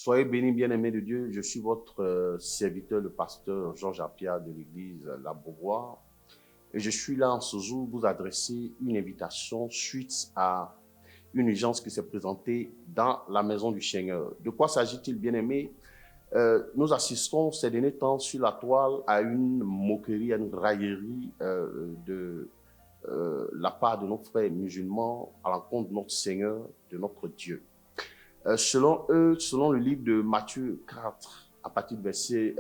Soyez bénis, bien-aimés de Dieu. Je suis votre serviteur, le pasteur Georges Apia de l'église La Beauvoir. Et je suis là en ce jour pour vous adresser une invitation suite à une urgence qui s'est présentée dans la maison du Seigneur. De quoi s'agit-il, bien-aimés? Nous assistons ces derniers temps sur la toile à une moquerie, à une raillerie de la part de nos frères musulmans à l'encontre de notre Seigneur, de notre Dieu. Selon eux, selon le livre de Matthieu 4, à partir du verset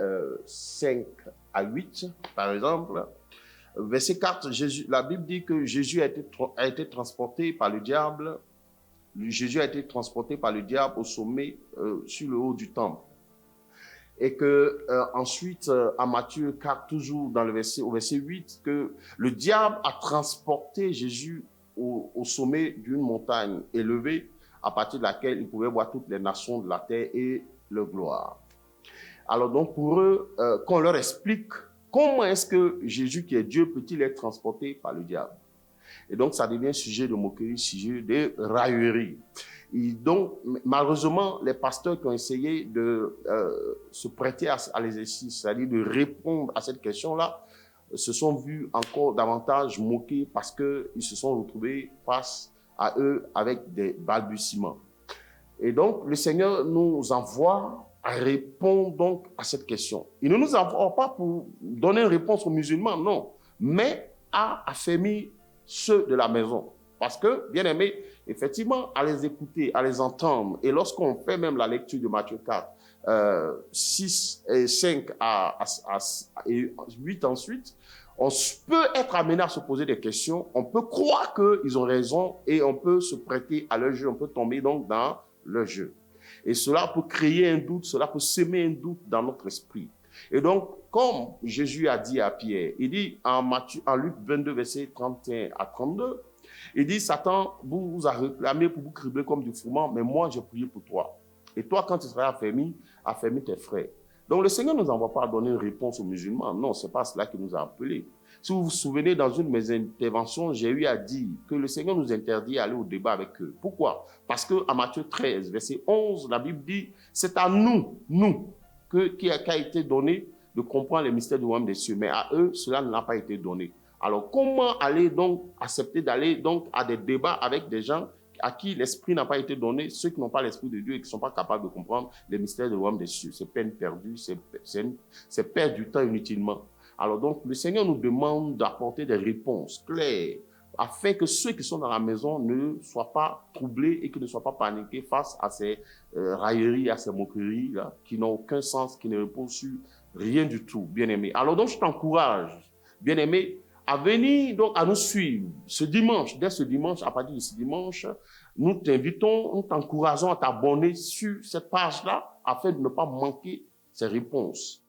5 à 8, par exemple, verset 4, la Bible dit que Jésus a été transporté par le diable. Jésus a été transporté par le diable au sommet, sur le haut du temple. Et que ensuite, à Matthieu 4, toujours dans au verset 8, que le diable a transporté Jésus au sommet d'une montagne élevée, à partir de laquelle il pouvait voir toutes les nations de la terre et leur gloire. Alors donc pour eux, qu'on leur explique comment est-ce que Jésus qui est Dieu peut-il être transporté par le diable. Et donc ça devient sujet de moquerie, sujet de raillerie. Et donc malheureusement, les pasteurs qui ont essayé de se prêter à l'exercice, c'est-à-dire de répondre à cette question-là, se sont vus encore davantage moqués parce qu'ils se sont retrouvés face à eux avec des balbutiements. Et donc, le Seigneur nous envoie à répondre donc à cette question. Il ne nous envoie pas pour donner une réponse aux musulmans, non, mais à affermir ceux de la maison. Parce que, bien aimé, effectivement, à les écouter, à les entendre, et lorsqu'on fait même la lecture de Matthieu 4, 6 et 5 et 8 ensuite, on peut être amené à se poser des questions, on peut croire qu'ils ont raison et on peut se prêter à leur jeu, on peut tomber donc dans leur jeu. Et cela peut créer un doute, cela peut semer un doute dans notre esprit. Et donc, comme Jésus a dit à Pierre, il dit en Luc 22, verset 31 à 32, il dit, Satan vous a réclamé pour vous cribler comme du froment, mais moi j'ai prié pour toi. Et toi, quand tu seras affermi tes frères. Donc le Seigneur ne nous envoie pas donner une réponse aux musulmans. Non, ce n'est pas cela qui nous a appelés. Si vous vous souvenez, dans une de mes interventions, j'ai eu à dire que le Seigneur nous interdit d'aller au débat avec eux. Pourquoi? Parce qu'à Matthieu 13, verset 11, la Bible dit, c'est à nous, qui a été donné de comprendre les mystères du royaume des cieux. Mais à eux, cela ne l'a pas été donné. Alors comment aller donc accepter d'aller donc à des débats avec des gens à qui l'esprit n'a pas été donné, ceux qui n'ont pas l'esprit de Dieu et qui ne sont pas capables de comprendre les mystères du royaume des cieux? C'est peine perdue, c'est perdre du temps inutilement. Alors donc, le Seigneur nous demande d'apporter des réponses claires afin que ceux qui sont dans la maison ne soient pas troublés et qui ne soient pas paniqués face à ces railleries, à ces moqueries là, qui n'ont aucun sens, qui ne reposent sur rien du tout, bien-aimé. Alors donc, je t'encourage, bien-aimé, à venir donc à nous suivre ce dimanche. Dès ce dimanche, à partir de ce dimanche, nous t'invitons, nous t'encourageons à t'abonner sur cette page-là afin de ne pas manquer ces réponses.